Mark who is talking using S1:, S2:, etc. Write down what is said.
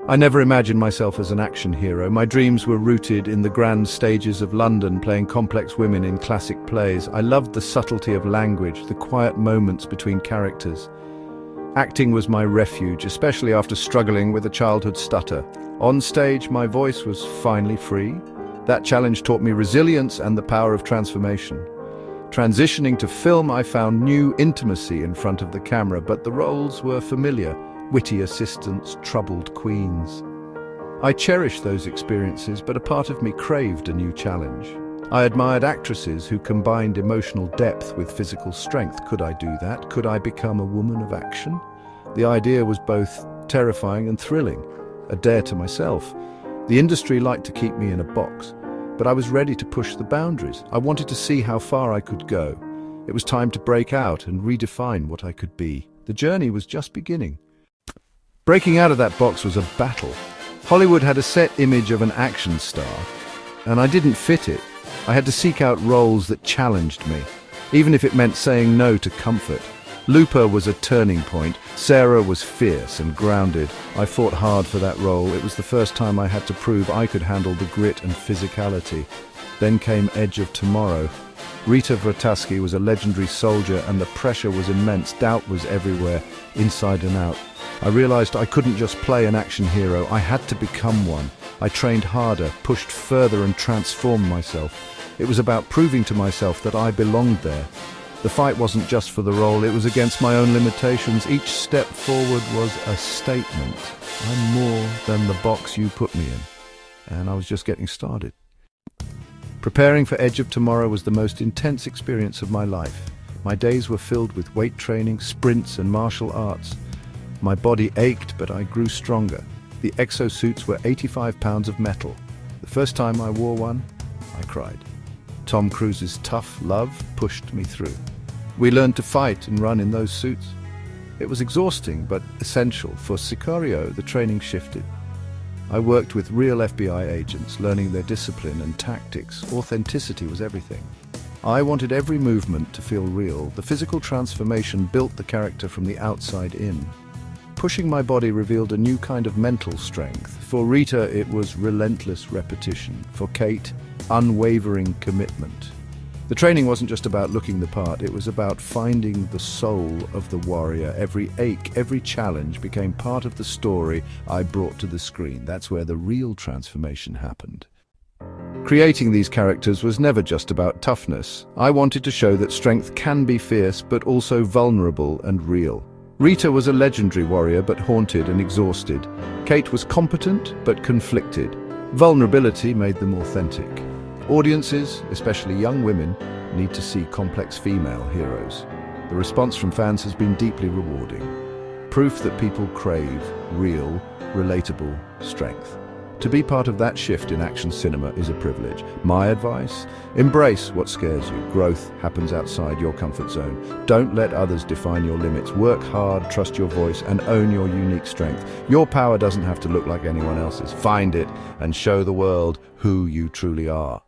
S1: I never imagined myself as an action hero. My dreams were rooted in the grand stages of London, playing complex women in classic plays. I loved the subtlety of language, the quiet moments between characters. Acting was my refuge, especially after struggling with a childhood stutter. On stage, my voice was finally free. That challenge taught me resilience and the power of transformation. Transitioning to film, I found new intimacy in front of the camera, but the roles were familiar. Witty assistants, troubled queens. I cherished those experiences, but a part of me craved a new challenge. I admired actresses who combined emotional depth with physical strength. Could I do that? Could I become a woman of action? The idea was both terrifying and thrilling, a dare to myself. The industry liked to keep me in a box, but I was ready to push the boundaries. I wanted to see how far I could go. It was time to break out and redefine what I could be. The journey was just beginning. Breaking out of that box was a battle. Hollywood had a set image of an action star, and I didn't fit it. I had to seek out roles that challenged me, even if it meant saying no to comfort. Looper was a turning point. Sarah was fierce and grounded. I fought hard for that role. It was the first time I had to prove I could handle the grit and physicality. Then came Edge of Tomorrow. Rita Vrataski was a legendary soldier, and the pressure was immense. Doubt was everywhere, inside and out. I realized I couldn't just play an action hero. I had to become one. I trained harder, pushed further, and transformed myself. It was about proving to myself that I belonged there. The fight wasn't just for the role, it was against my own limitations. Each step forward was a statement. I'm more than the box you put me in. And I was just getting started. Preparing for Edge of Tomorrow was the most intense experience of my life. My days were filled with weight training, sprints, and martial arts. My body ached, but I grew stronger. The exosuits were 85 pounds of metal. The first time I wore one, I cried. Tom Cruise's tough love pushed me through. We learned to fight and run in those suits. It was exhausting, but essential. For Sicario, the training shifted. I worked with real FBI agents, learning their discipline and tactics. Authenticity was everything. I wanted every movement to feel real. The physical transformation built the character from the outside in. Pushing my body revealed a new kind of mental strength. For Rita, it was relentless repetition. For Kate, unwavering commitment. The training wasn't just about looking the part, it was about finding the soul of the warrior. Every ache, every challenge became part of the story I brought to the screen. That's where the real transformation happened. Creating these characters was never just about toughness. I wanted to show that strength can be fierce, but also vulnerable and real. Rita was a legendary warrior, but haunted and exhausted. Kate was competent, but conflicted. Vulnerability made them authentic. Audiences, especially young women, need to see complex female heroes. The response from fans has been deeply rewarding. Proof that people crave real, relatable strength. To be part of that shift in action cinema is a privilege. My advice? Embrace what scares you. Growth happens outside your comfort zone. Don't let others define your limits. Work hard, trust your voice, and own your unique strength. Your power doesn't have to look like anyone else's. Find it and show the world who you truly are.